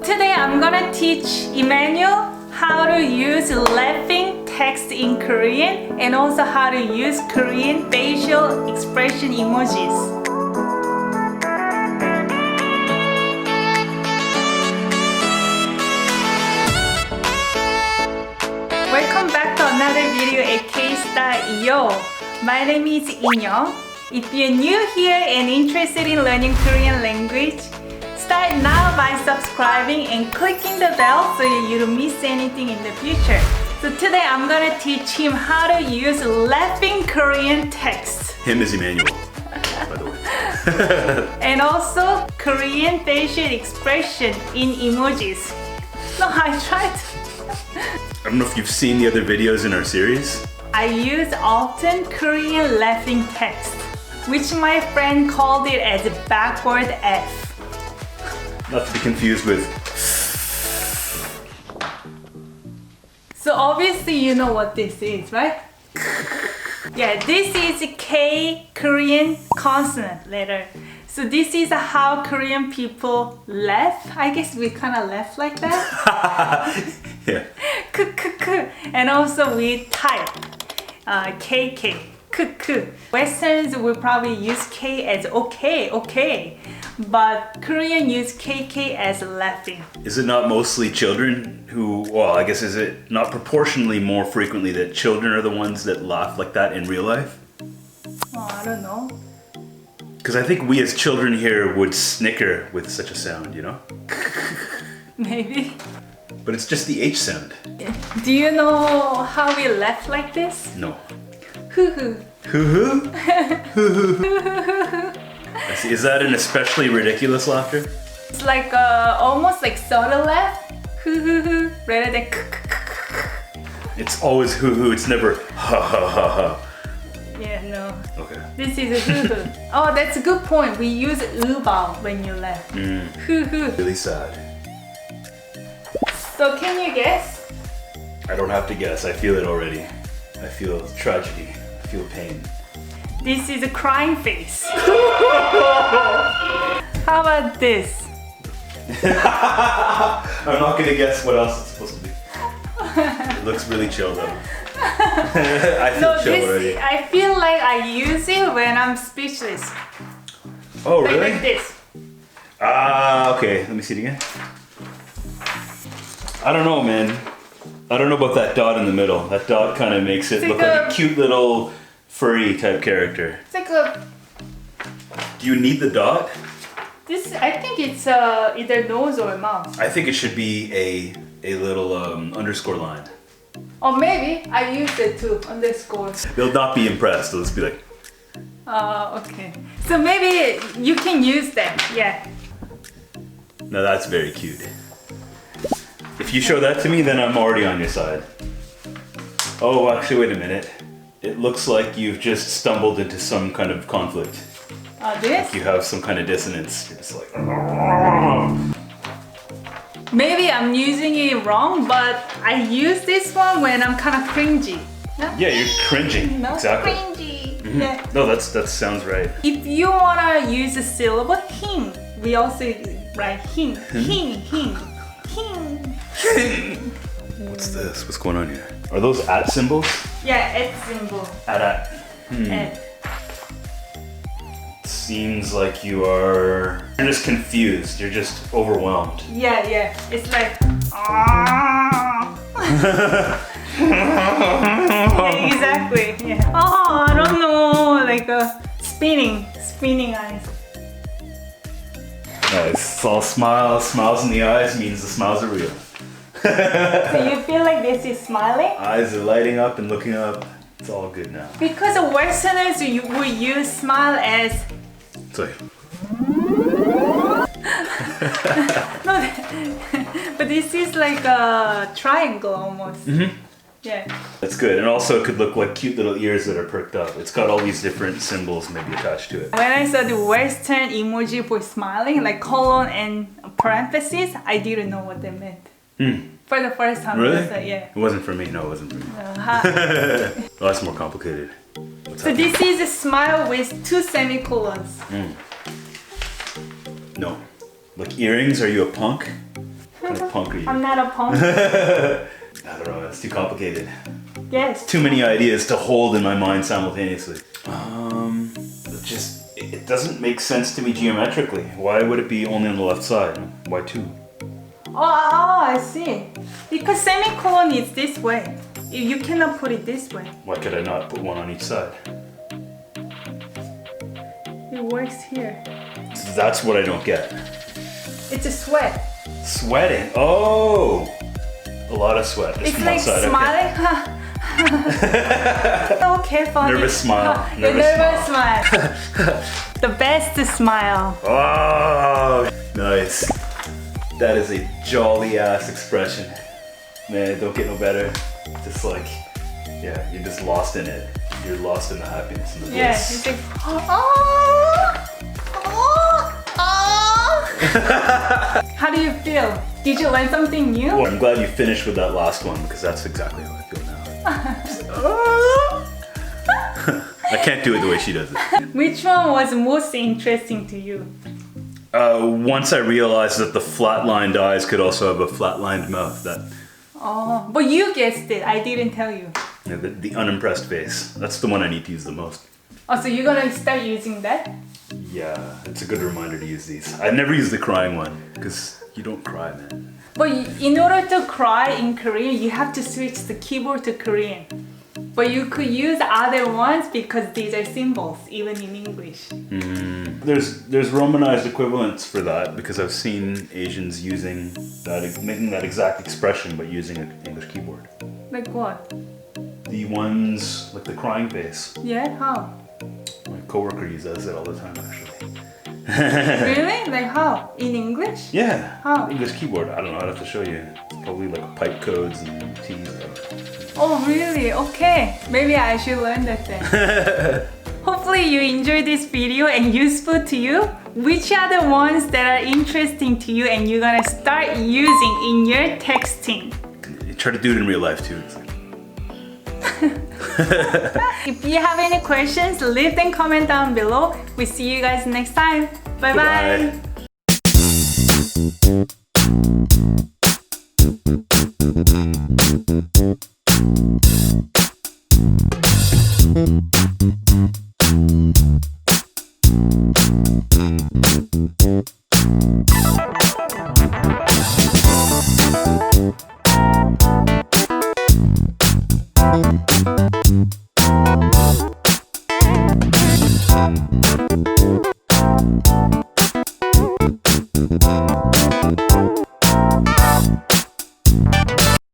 Today I'm gonna teach Emmanuel how to use laughing text in Korean and also how to use Korean facial expression emojis. Welcome back to another video at KSTYLEyo. My name is Inyo. If you're new here and interested in learning Korean language, start now by subscribing and clicking the bell so you don't miss anything in the future. So today I'm gonna teach him how to use laughing Korean text. Him is Emmanuel, by the way. And also Korean facial expression in emojis. No, I tried. I don't know if you've seen the other videos in our series. I use often Korean laughing text, which my friend called it as a backward F. Not to be confused with. So obviously you know what this is, right? Yeah, this is a K Korean consonant letter. So this is how Korean people laugh. I guess we kind of laugh like that. Yeah. And also we type KK. Westerns will probably use K as okay. But Korean use KK as laughing. Is it not mostly children who, well, I guess is it not proportionally more frequently that children are the ones that laugh like that in real life? Oh, I don't know. Because I think we as children here would snicker with such a sound, you know? Maybe. But it's just the H sound. Do you know how we laugh like this? No. Hoo hoo. Hoo hoo? Hoo hoo. Is that an especially ridiculous laughter? It's like almost like subtle laugh. Hoo hoo hoo. Rather than It's always hoo hoo, it's never ha ha ha ha. Yeah, no. Okay. This is a hoo hoo. Oh, that's a good point. We use Luba when you laugh. Hoo hoo. Really sad. So can you guess? I don't have to guess, I feel it already. I feel tragedy, I feel pain. This is a crying face. How about this? I'm not gonna guess what else it's supposed to be. It looks really chill though. I feel chill already. I feel like I use it when I'm speechless. Oh really? Like this. Okay, let me see it again. I don't know, man. I don't know about that dot in the middle. That dot kind of makes it look like a cute little furry type character. It's like a... Do you need the dot? This, I think it's either nose or mouth. I think it should be a little underscore line. Or maybe I use it too, underscore. They'll not be impressed. They'll just be like... Okay. So maybe you can use that, yeah. No, that's very cute. If you show that to me, then I'm already on your side. Oh, actually, wait a minute. It looks like you've just stumbled into some kind of conflict. This? Like you have some kind of dissonance. You're just like... Maybe I'm using it wrong, but I use this one when I'm kind of cringy. No? Yeah, you're cringing. No? Exactly. Cringy. Mm-hmm. Yeah. No, that sounds right. If you wanna use the syllable hing, we also write hing. Hing. What's this? What's going on here? Are those at symbols? Yeah, at symbol. At. At. Seems like you're just confused. You're just overwhelmed. Yeah. It's like yeah, exactly. Yeah. Oh, I don't know, like spinning eyes. Nice. It's all smiles in the eyes means the smiles are real. So you feel like this is smiling? Eyes are lighting up and looking up. It's all good now. Because the Westerners will use smile as Sorry. no, but this is like a triangle almost. Mm-hmm. Yeah. That's good. And also it could look like cute little ears that are perked up. It's got all these different symbols maybe attached to it. When I saw the Western emoji for smiling, like colon and parentheses, I didn't know what they meant. For the first time. Really? Yeah. It wasn't for me. No, it wasn't for me. Oh, that's more complicated. So this is a smile with 2 semicolons. No. Like earrings? Are you a punk? kind of punk are you? I'm not a punk. I don't know, it's too complicated. Yes. Too many ideas to hold in my mind simultaneously. It doesn't make sense to me geometrically. Why would it be only on the left side? Why two? Oh, I see. Because semicolon is this way. You cannot put it this way. Why could I not put one on each side? It works here. That's what I don't get. It's a sweat. Sweating? Oh! A lot of sweat. Just It's from like one side. smiling. Okay, funny. Nervous smile. The nervous smile. The best smile. Oh, nice. That is a jolly ass expression. Man, don't get no better. Just like, yeah, you're just lost in it. You're lost in the happiness and the bliss. Yeah, it's like, oh, oh, oh. How do you feel? Did you learn something new? Well, I'm glad you finished with that last one because that's exactly how I feel now. I can't do it the way she does it. Which one was most interesting to you? Once I realized that the flatlined eyes could also have a flatlined mouth, Oh, but you guessed it. I didn't tell you. the unimpressed face. That's the one I need to use the most. Oh, so you're gonna start using that? Yeah, it's a good reminder to use these. I never use the crying one because you don't cry, man. But in order to cry in Korean, you have to switch the keyboard to Korean. But you could use other ones because these are symbols, even in English. There's Romanized equivalents for that because I've seen Asians using that, making that exact expression but using an English keyboard. Like what? The ones like the crying face. Yeah, how? My coworker uses it all the time, actually. Really? Like how? In English? Yeah. How? English keyboard. I don't know. I'd have to show you. It's probably like pipe codes and T's. Oh, really? Okay. Maybe I should learn that then. Hopefully you enjoyed this video and useful to you. Which are the ones that are interesting to you and you're gonna start using in your texting? You try to do it in real life too. If you have any questions, leave them comment down below. We'll see you guys next time. Bye bye.